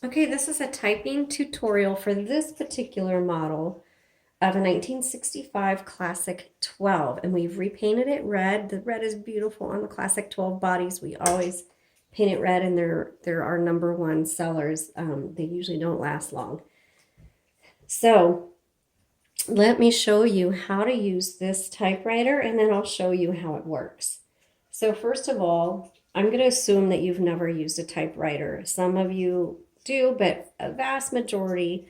Okay, this is a typing tutorial for this particular model of a 1965 Classic 12, and we've repainted it red. The red is beautiful on the Classic 12 bodies. We always paint it red, and they're our #1 sellers. They usually don't last long. So let me show you how to use this typewriter, and then I'll show you how it works. So first of all, I'm going to assume that you've never used a typewriter. Some of you do, but a vast majority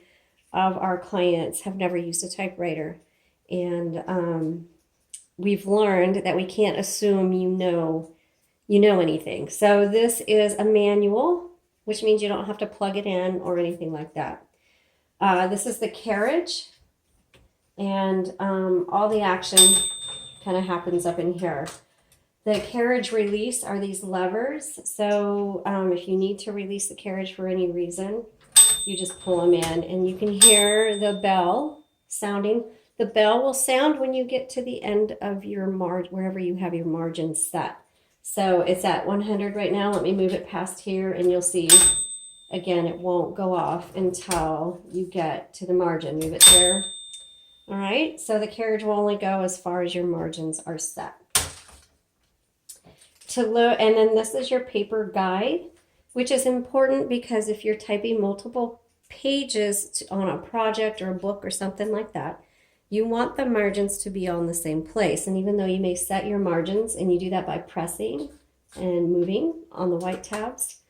of our clients have never used a typewriter. And we've learned that we can't assume you know anything. So this is a manual, which means you don't have to plug it in or anything like that. This is the carriage, and all the action kind of happens up in here. The carriage release are these levers. So if you need to release the carriage for any reason, you just pull them in, and you can hear the bell sounding. The bell will sound when you get to the end of your margin, wherever you have your margin set. So it's at 100 right now. Let me move it past here, and you'll see, again, it won't go off until you get to the margin. Move it there. All right, so the carriage will only go as far as your margins are set. And then this is your paper guide, which is important because if you're typing multiple pages on a project or a book or something like that, you want the margins to be on the same place. And even though you may set your margins, and you do that by pressing and moving on the white tabs,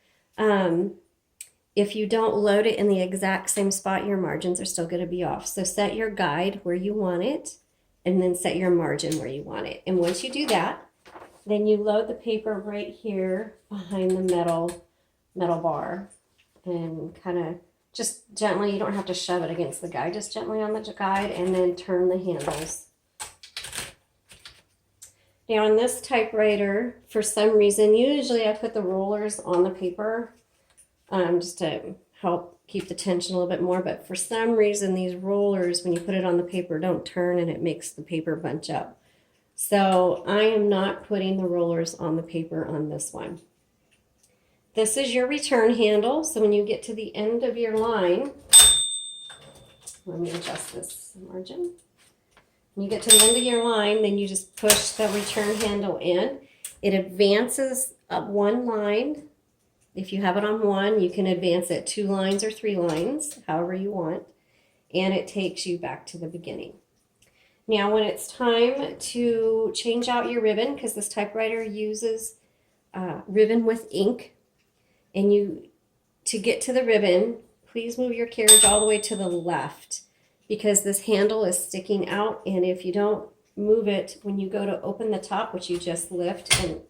if you don't load it in the exact same spot, your margins are still going to be off. So set your guide where you want it, and then set your margin where you want it. And once you do that, then you load the paper right here behind the metal bar, and kind of just gently, you don't have to shove it against the guide, just gently on the guide, and then turn the handles. Now on this typewriter, for some reason, usually I put the rollers on the paper just to help keep the tension a little bit more, but for some reason these rollers, when you put it on the paper, don't turn, and it makes the paper bunch up. So I am not putting the rollers on the paper on this one. This is your return handle. So when you get to the end of your line, let me adjust this margin. When you get to the end of your line, then you just push the return handle in. It advances up one line. If you have it on one, you can advance it 2 lines or 3 lines, however you want, and it takes you back to the beginning. Now, when it's time to change out your ribbon, because this typewriter uses ribbon with ink, and to get to the ribbon, please move your carriage all the way to the left, because this handle is sticking out, and if you don't move it, when you go to open the top, which you just lift and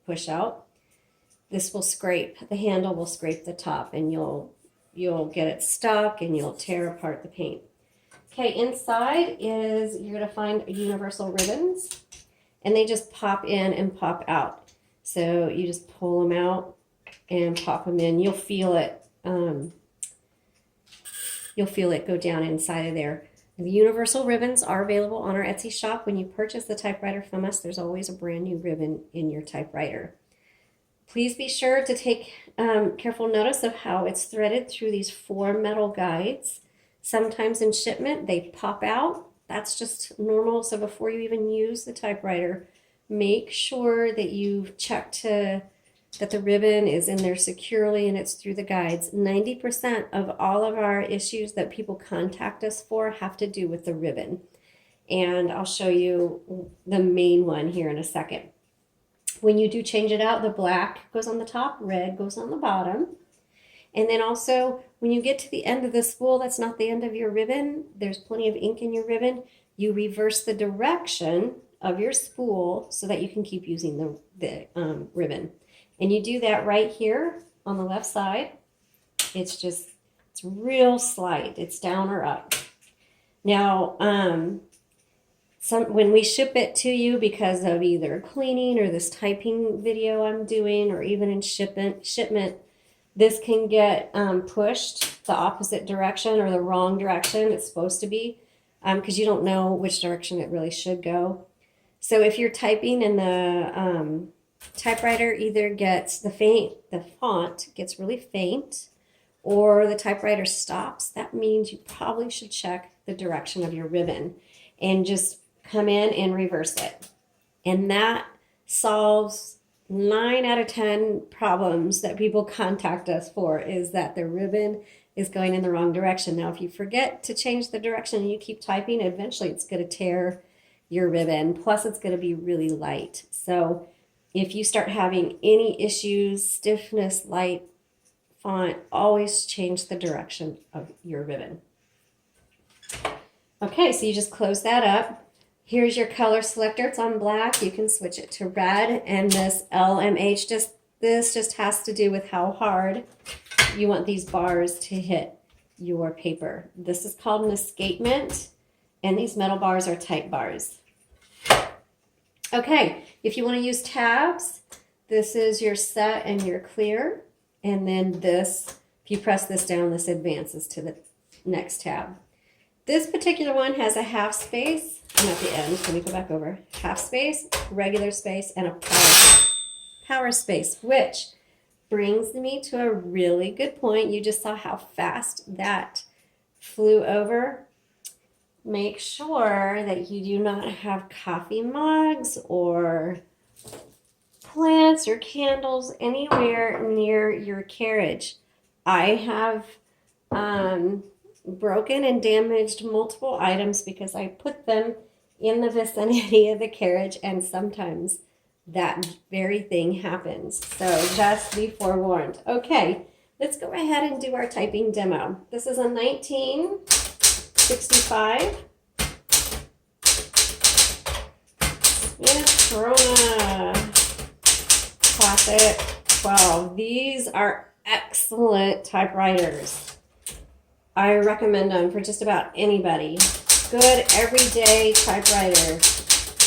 push out, this will scrape, the handle will scrape the top, and you'll get it stuck, and you'll tear apart the paint. Okay, inside is, you're going to find universal ribbons, and they just pop in and pop out. So you just pull them out and pop them in. You'll feel it. You'll feel it go down inside of there. The universal ribbons are available on our Etsy shop. When you purchase the typewriter from us, there's always a brand new ribbon in your typewriter. Please be sure to take careful notice of how it's threaded through these 4 metal guides. Sometimes in shipment, they pop out. That's just normal. So before you even use the typewriter, make sure that you've checked that the ribbon is in there securely and it's through the guides. 90% of all of our issues that people contact us for have to do with the ribbon. And I'll show you the main one here in a second. When you do change it out, the black goes on the top, red goes on the bottom. And then also, when you get to the end of the spool, that's not the end of your ribbon. There's plenty of ink in your ribbon. You reverse the direction of your spool so that you can keep using the ribbon. And you do that right here on the left side. It's real slight. It's down or up. Now, when we ship it to you, because of either cleaning or this typing video I'm doing, or even in shipment, this can get pushed the opposite direction or the wrong direction it's supposed to be, because you don't know which direction it really should go. So if you're typing and the typewriter either gets the font gets really faint, or the typewriter stops, that means you probably should check the direction of your ribbon and just come in and reverse it. And that solves 9 out of 10 problems that people contact us for, is that the ribbon is going in the wrong direction. Now, if you forget to change the direction and you keep typing, eventually it's going to tear your ribbon. Plus, it's going to be really light. So if you start having any issues, stiffness, light, font, always change the direction of your ribbon. Okay, so you just close that up. Here's your color selector. It's on black. You can switch it to red. And this LMH, this just has to do with how hard you want these bars to hit your paper. This is called an escapement, and these metal bars are type bars. Okay, if you want to use tabs, this is your set and your clear. And then this, if you press this down, this advances to the next tab. This particular one has a half space. I'm at the end. Let me go back over. Half space, regular space, and a power space, which brings me to a really good point. You just saw how fast that flew over. Make sure that you do not have coffee mugs or plants or candles anywhere near your carriage. I have broken and damaged multiple items because I put them in the vicinity of the carriage, and sometimes that very thing happens. So just be forewarned. Okay, let's go ahead and do our typing demo. This is a 1965 Corona Classic 12. These are excellent typewriters. I recommend them for just about anybody. Good everyday typewriter.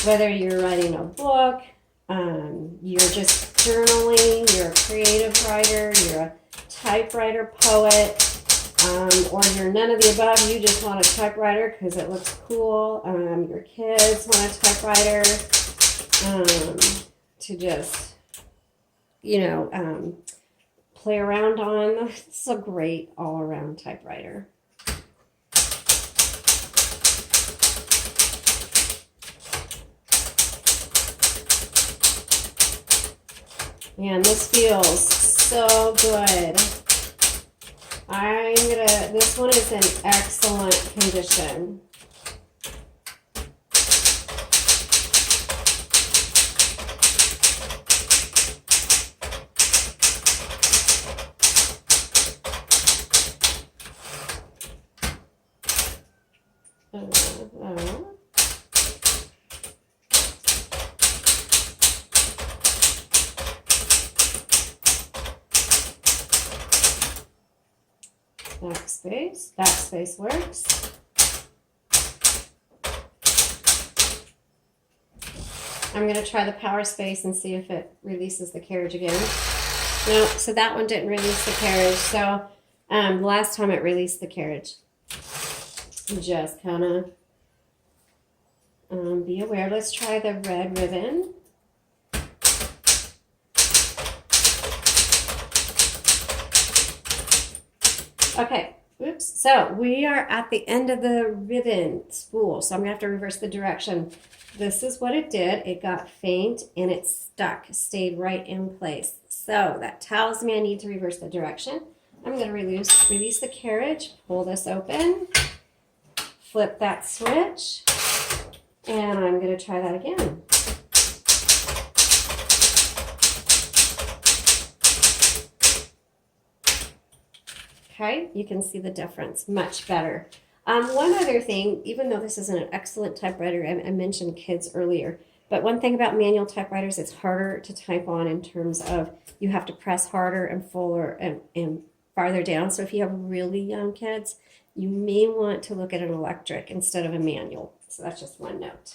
Whether you're writing a book, you're just journaling, you're a creative writer, you're a typewriter poet, or you're none of the above, you just want a typewriter because it looks cool. Your kids want a typewriter to just, play around on. This is a great all-around typewriter. Man, this feels so good. This one is in excellent condition. Backspace works. I'm going to try the power space and see if it releases the carriage again. No, so that one didn't release the carriage. So last time it released the carriage. Just kind of be aware. Let's try the red ribbon. Okay. Oops. So we are at the end of the ribbon spool. So I'm going to have to reverse the direction. This is what it did. It got faint and it stuck, stayed right in place. So that tells me I need to reverse the direction. I'm going to release the carriage, pull this open, flip that switch, and I'm going to try that again. Okay, you can see the difference much better. One other thing, even though this isn't an excellent typewriter, I mentioned kids earlier, but one thing about manual typewriters, it's harder to type on in terms of you have to press harder and fuller and farther down. So if you have really young kids, you may want to look at an electric instead of a manual. So that's just one note.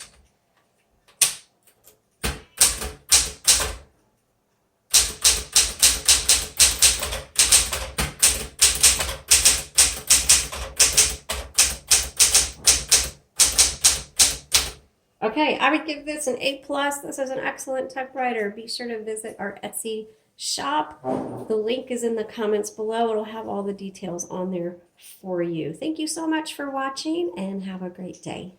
Okay, I would give this an A+. This is an excellent typewriter. Be sure to visit our Etsy shop. The link is in the comments below. It'll have all the details on there for you. Thank you so much for watching and have a great day.